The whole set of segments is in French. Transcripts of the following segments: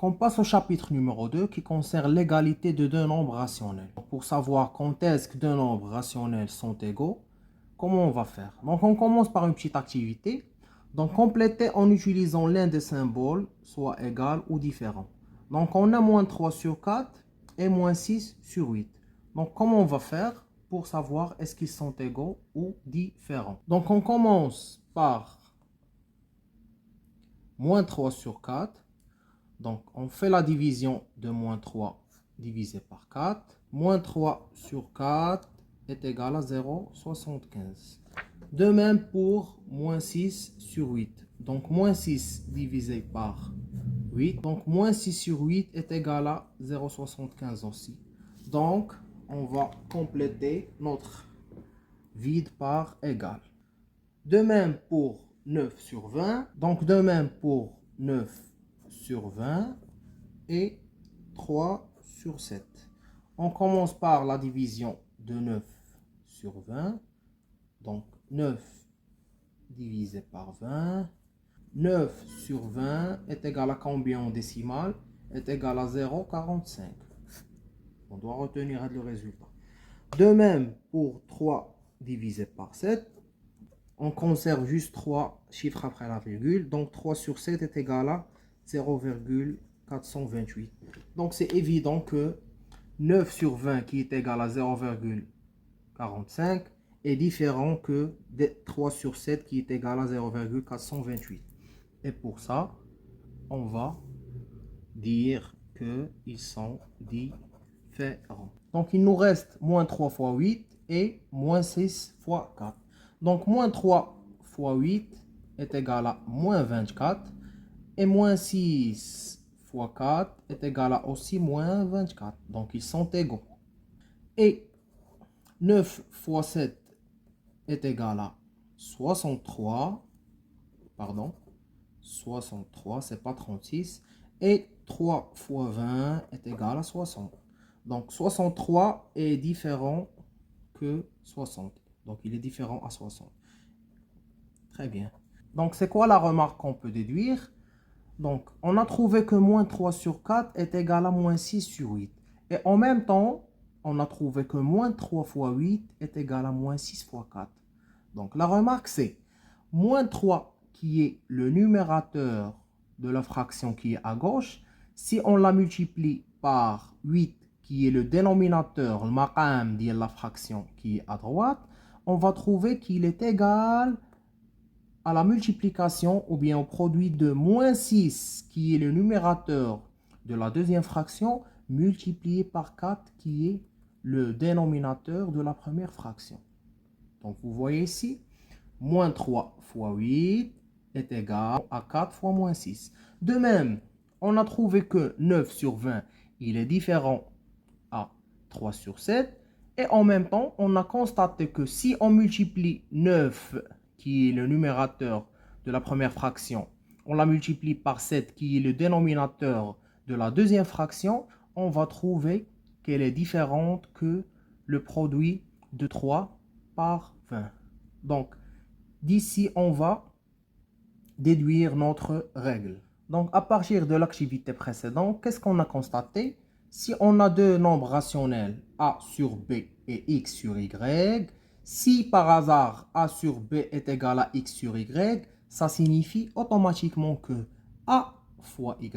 Donc on passe au chapitre numéro 2 qui concerne l'égalité de deux nombres rationnels. Pour savoir quand est-ce que deux nombres rationnels sont égaux, comment on va faire? Donc on commence par une petite activité. Donc compléter en utilisant l'un des symboles, soit égal ou différent. Donc on a moins 3 sur 4 et moins 6 sur 8. Donc comment on va faire pour savoir est-ce qu'ils sont égaux ou différents? Donc on commence par moins 3 sur 4. Donc on fait la division de moins 3 divisé par 4. Moins 3 sur 4 est égal à 0,75. De même pour moins 6 sur 8. Donc moins 6 divisé par 8. Donc moins 6 sur 8 est égal à 0,75 aussi. Donc on va compléter notre vide par égal. De même pour 9 sur 20. Donc de même pour 9 sur 20 et 3 sur 7. On commence par la division de 9 sur 20. Donc 9 divisé par 20. 9 sur 20 est égal à combien en décimale? Est égal à 0,45. On doit retenir le résultat. De même pour 3 divisé par 7. On conserve juste 3 chiffres après la virgule. Donc 3 sur 7 est égal à 0,428. Donc c'est évident que 9 sur 20 qui est égal à 0,45 est différent que 3 sur 7 qui est égal à 0,428. Et pour ça, on va dire qu'ils sont différents. Donc il nous reste moins 3 fois 8 et moins 6 fois 4. Donc moins 3 fois 8 est égal à moins 24. Et moins 6 fois 4 est égal à aussi moins 24. Donc ils sont égaux. Et 9 fois 7 est égal à 63. Pardon. 63, c'est pas 36. Et 3 fois 20 est égal à 60. Donc 63 est différent que 60. Donc il est différent à 60. Très bien. Donc c'est quoi la remarque qu'on peut déduire? Donc on a trouvé que moins 3 sur 4 est égal à moins 6 sur 8. Et en même temps, on a trouvé que moins 3 fois 8 est égal à moins 6 fois 4. Donc la remarque c'est moins 3 qui est le numérateur de la fraction qui est à gauche. Si on la multiplie par 8 qui est le dénominateur, le maqam de la fraction qui est à droite, on va trouver qu'il est égal à la multiplication ou bien au produit de moins 6 qui est le numérateur de la deuxième fraction multiplié par 4 qui est le dénominateur de la première fraction. Donc vous voyez ici, moins 3 fois 8 est égal à 4 fois moins 6. De même, on a trouvé que 9 sur 20, il est différent à 3 sur 7. Et en même temps, on a constaté que si on multiplie 9, qui est le numérateur de la première fraction, on la multiplie par 7, qui est le dénominateur de la deuxième fraction, on va trouver qu'elle est différente que le produit de 3 par 20. Donc, d'ici, on va déduire notre règle. Donc, à partir de l'activité précédente, qu'est-ce qu'on a constaté? Si on a deux nombres rationnels, a sur b et x sur y, si par hasard a sur b est égal à x sur y, ça signifie automatiquement que a fois y,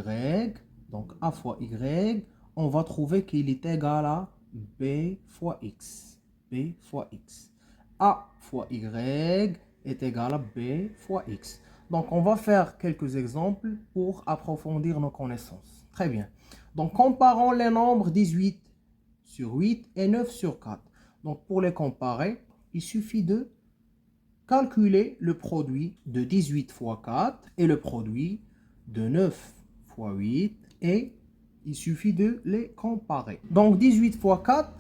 donc a fois y, on va trouver qu'il est égal à b fois x. b fois x. A fois y est égal à b fois x. Donc, on va faire quelques exemples pour approfondir nos connaissances. Très bien. Donc, comparons les nombres 18 sur 8 et 9 sur 4. Donc, pour les comparer, il suffit de calculer le produit de 18 fois 4 et le produit de 9 fois 8 et il suffit de les comparer. Donc, 18 fois 4,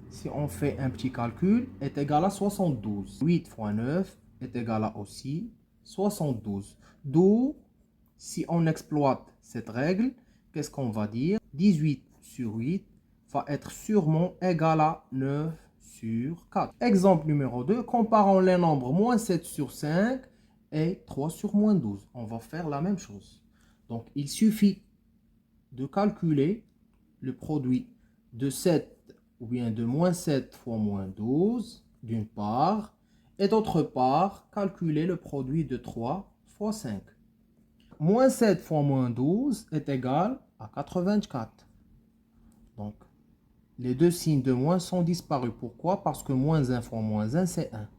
si on fait un petit calcul, est égal à 72. 8 fois 9 est égal à aussi 72. D'où, si on exploite cette règle, qu'est-ce qu'on va dire? 18 sur 8 va être sûrement égal à 9 sur 4. Exemple numéro 2, comparons les nombres moins 7 sur 5 et 3 sur moins 12. On va faire la même chose. Donc, il suffit de calculer le produit de 7 ou bien de moins 7 fois moins 12 d'une part, et d'autre part, calculer le produit de 3 fois 5. Moins 7 fois moins 12 est égal à 84. Donc, les deux signes de moins sont disparus. Pourquoi? Parce que moins 1 fois moins 1, c'est 1.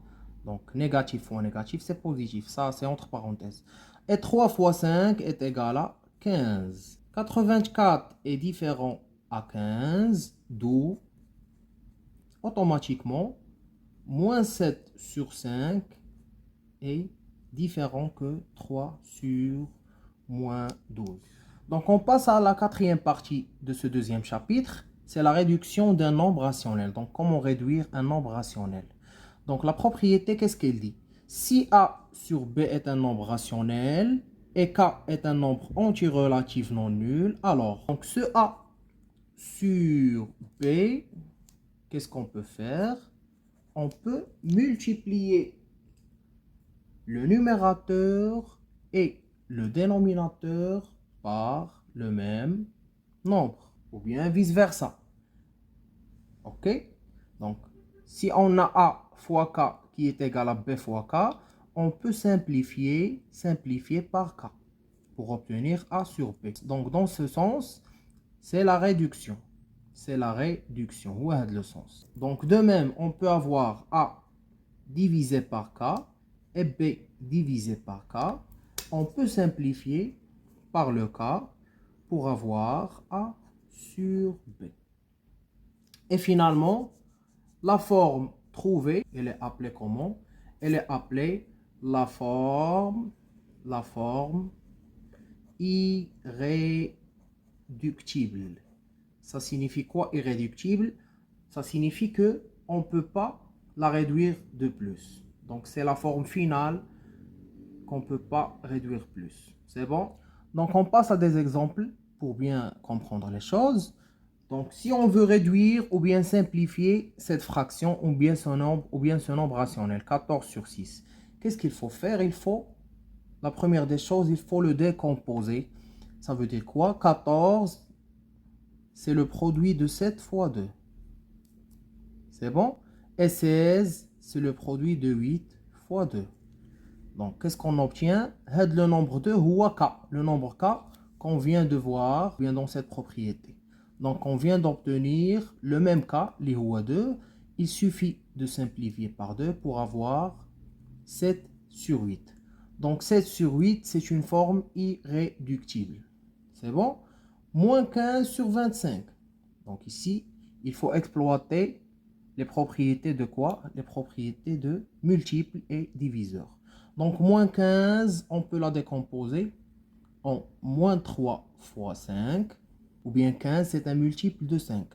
Donc, négatif fois négatif, c'est positif. Ça, c'est entre parenthèses. Et 3 fois 5 est égal à 15. 84 est différent à 15, d'où, automatiquement, moins 7 sur 5 est différent que 3 sur moins 12. Donc, on passe à la quatrième partie de ce deuxième chapitre. C'est la réduction d'un nombre rationnel. Donc, comment réduire un nombre rationnel? Donc, la propriété, qu'est-ce qu'elle dit? Si A sur B est un nombre rationnel et K est un nombre antirelatif non nul, alors, donc ce A sur B, qu'est-ce qu'on peut faire? On peut multiplier le numérateur et le dénominateur par le même nombre, ou bien vice-versa. OK? Donc, si on a A fois K qui est égal à B fois K, on peut simplifier par K pour obtenir A sur B. Donc, dans ce sens, c'est la réduction. C'est la réduction. Où est le sens? Donc, de même, on peut avoir A divisé par K et B divisé par K. On peut simplifier par le K pour avoir A sur B. Et finalement, la forme trouvée, elle est appelée comment? Elle est appelée la forme irréductible. Ça signifie quoi, irréductible? Ça signifie que on ne peut pas la réduire de plus. Donc, c'est la forme finale qu'on ne peut pas réduire plus. C'est bon? Donc, on passe à des exemples pour bien comprendre les choses. Donc, si on veut réduire ou bien simplifier cette fraction ou bien ce nombre rationnel, 14 sur 6, qu'est-ce qu'il faut faire? La première des choses, il faut le décomposer. Ça veut dire quoi? 14, c'est le produit de 7 fois 2. C'est bon? Et 16, c'est le produit de 8 fois 2. Donc, qu'est-ce qu'on obtient? Le nombre 2, ou K. Le nombre K qu'on vient de voir vient dans cette propriété. Donc, on vient d'obtenir le même cas, les Hua 2. Il suffit de simplifier par 2 pour avoir 7 sur 8. Donc, 7 sur 8, c'est une forme irréductible. C'est bon? Moins 15 sur 25. Donc, ici, il faut exploiter les propriétés de quoi? Les propriétés de multiples et diviseurs. Donc, moins 15, on peut la décomposer en moins 3 fois 5, ou bien 15, c'est un multiple de 5.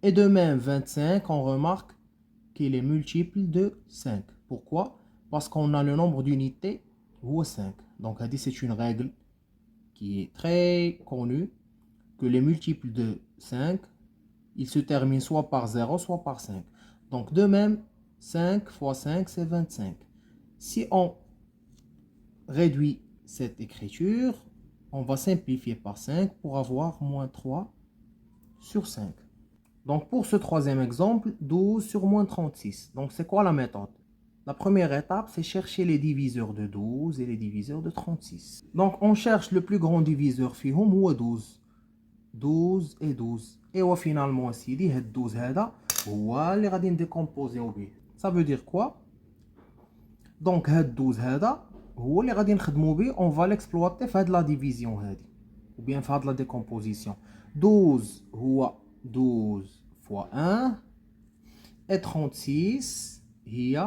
Et de même, 25, on remarque qu'il est multiple de 5. Pourquoi? Parce qu'on a le nombre d'unités ou 5. Donc, c'est une règle qui est très connue, que les multiples de 5, ils se terminent soit par 0, soit par 5. Donc, de même, 5 fois 5, c'est 25. Si on réduit cette écriture, on va simplifier par 5 pour avoir moins 3 sur 5. Donc, pour ce troisième exemple, 12 sur moins 36. Donc, c'est quoi la méthode? La première étape, c'est chercher les diviseurs de 12 et les diviseurs de 36. Donc, on cherche le plus grand diviseur فيهم هو 12. 12 et 12. Et finalement, سيدي هاد 12 هذا هو اللي غادي نديكومبوزيو به. Ça veut dire quoi? Donc, هاد 12 هذا هو اللي غادي نخدمو به. On va l'exploiter في هاد la division هادي. Ou bien في هاد la décomposition. 12 هو 12 fois 1. Et 36 هي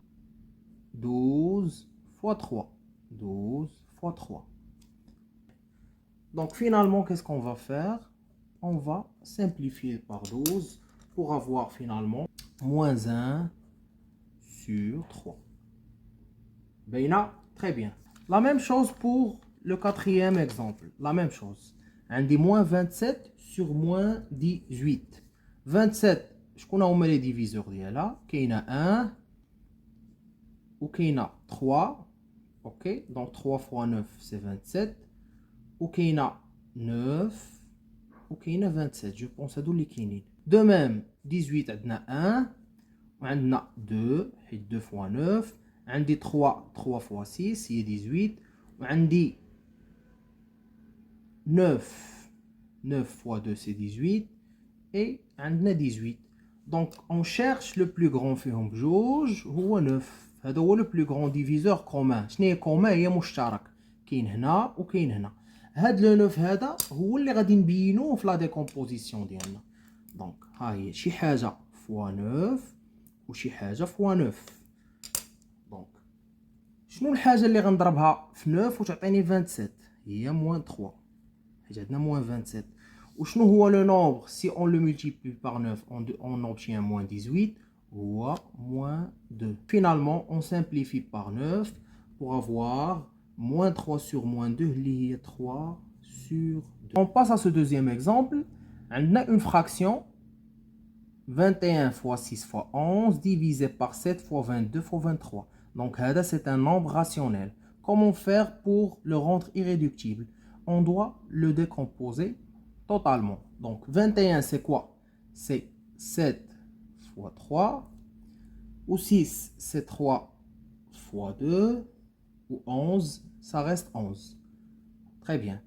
12 fois 3. 12 fois 3. Donc, finalement, qu'est-ce qu'on va faire? On va simplifier par 12 pour avoir finalement moins 1 sur 3. Beina, très bien. La même chose pour le quatrième exemple. La même chose. On dit moins 27 sur moins 18. 27, je connais les diviseurs là. Il y en a 1 ou il y en a 3. Ok, donc 3 fois 9, c'est 27. Ou il y en a 9. وكاينه 27. جو بونس هادو اللي كاينين. دو ميم 18 عندنا 1 وعندنا 2 حيت 2 فوا 9. عندي 3 3 فوا 6 هي 18. وعندي 9 9 fois 2 c'est 18 et عندنا 18. donc on cherche le plus grand فيهم بجوج هو 9. هذا هو le plus grand diviseur commun. شنو هي كومان؟ هي مشترك، كاين هنا وكاين هنا. هاد لو 9 هذا هو اللي غادي نبينوه في لا ديكومبوزيسيون ديالنا. دونك ها هي شي حاجه فوا 9 وشي حاجه فوا 9. دونك شنو الحاجه اللي غنضربها في 9 وتعطيني 27؟ هي موان 3 حيت عندنا موان 27. وشنو هو لو نومبر سي اون لو ملتيبلي بار 9 on obtient موان 18 هو موان 2. Finalement on simplifie par 9 pour avoir moins 3 sur moins 2 اللي هي 3 sur 2. On passe à ce deuxième exemple. عندنا une fraction 21 fois 6 fois 11 divisé par 7 fois 22 fois 23. Donc هذا c'est un nombre rationnel. Comment faire pour le rendre irréductible? On doit le décomposer totalement. Donc 21 c'est quoi? C'est 7 fois 3. Ou 6 c'est 3 fois 2. Ou 11 ça reste 11. Très bien.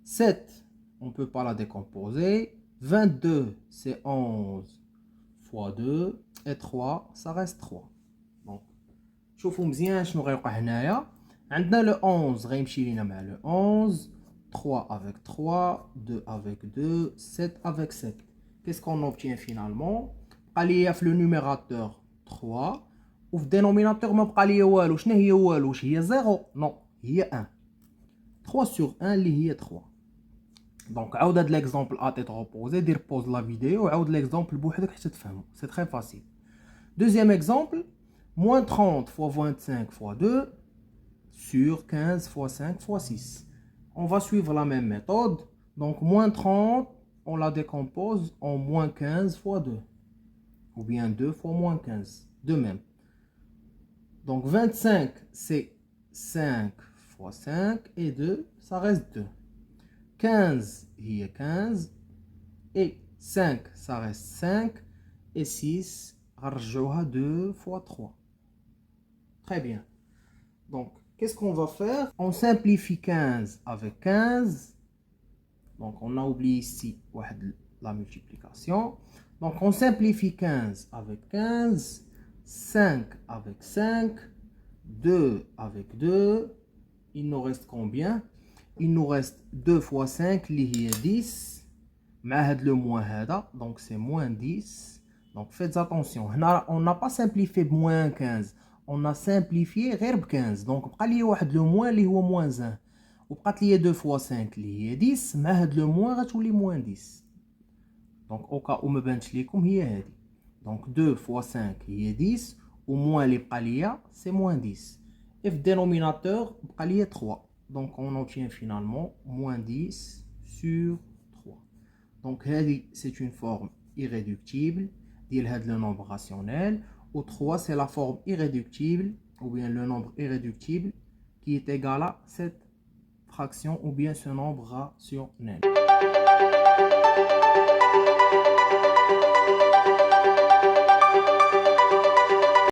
7 on ne peut pas la décomposer. 22 c'est 11 fois 2. Et 3 ça reste 3. Donc شوفوا مزيان شنو غيوقع هنايا. عندنا le 11 غيمشي لينا مع le 11. 3 avec 3, 2 avec 2, 7 avec 7. Qu'est-ce qu'on obtient finalement? بقى ليا في le numérateur 3 وفي الدينوميناتور ما بقى ليا والو. شنو هي والو؟ واش هي 0؟ نو هي 1. 3 sur 1 اللي هي 3. دونك عاود هاد ليكزامبل ا تيت روبوزي، دير بوز لا فيديو وعاود ليكزامبل بوحدك حتى تفهمو. سي تري فاسيل. دوزيام اكزامبل moins 30 fois 25 fois 2 sur 15 fois 5 fois 6. On va suivre la même méthode. Donc moins 30, on la décompose en moins 15 fois 2. Ou bien 2 fois moins 15. De même. Donc 25, c'est 5 fois 5. Et 2, ça reste 2. 15, il y a 15. Et 5, ça reste 5. Et 6, رجعوها 2 fois 3. Très bien. Donc, qu'est-ce qu'on va faire? On simplifie 15 avec 15. Donc, on a oublié ici la multiplication. Donc, on simplifie 15 avec 15. 5 avec 5. 2 avec 2. Il nous reste combien? Il nous reste 2 fois 5, اللي هي 10. مع هاد le moins هذا. Donc, c'est moins 10. Donc, faites attention. On n'a pas simplifié moins 15. On a simplifié غير ب 15. Donc بقى لي واحد لو موان اللي هو موان 1. وبقات لي 2 فوا 5 اللي هي 10. مع هاد لو موان غتولي موان 10. دونك او كا ما بانتش ليكم هي هادي. دونك 2 فوا 5 هي 10 وموان اللي بقى ليا سي موان 10. et في الدينوميناتور بقى ليا 3. دونك on obtient finalement moins 10 sur 3. دونك هادي c'est une forme irréductible ديال هاد le nombre rationnel. Ou 3, c'est la forme irréductible, ou bien le nombre irréductible, qui est égal à cette fraction, ou bien ce nombre rationnel.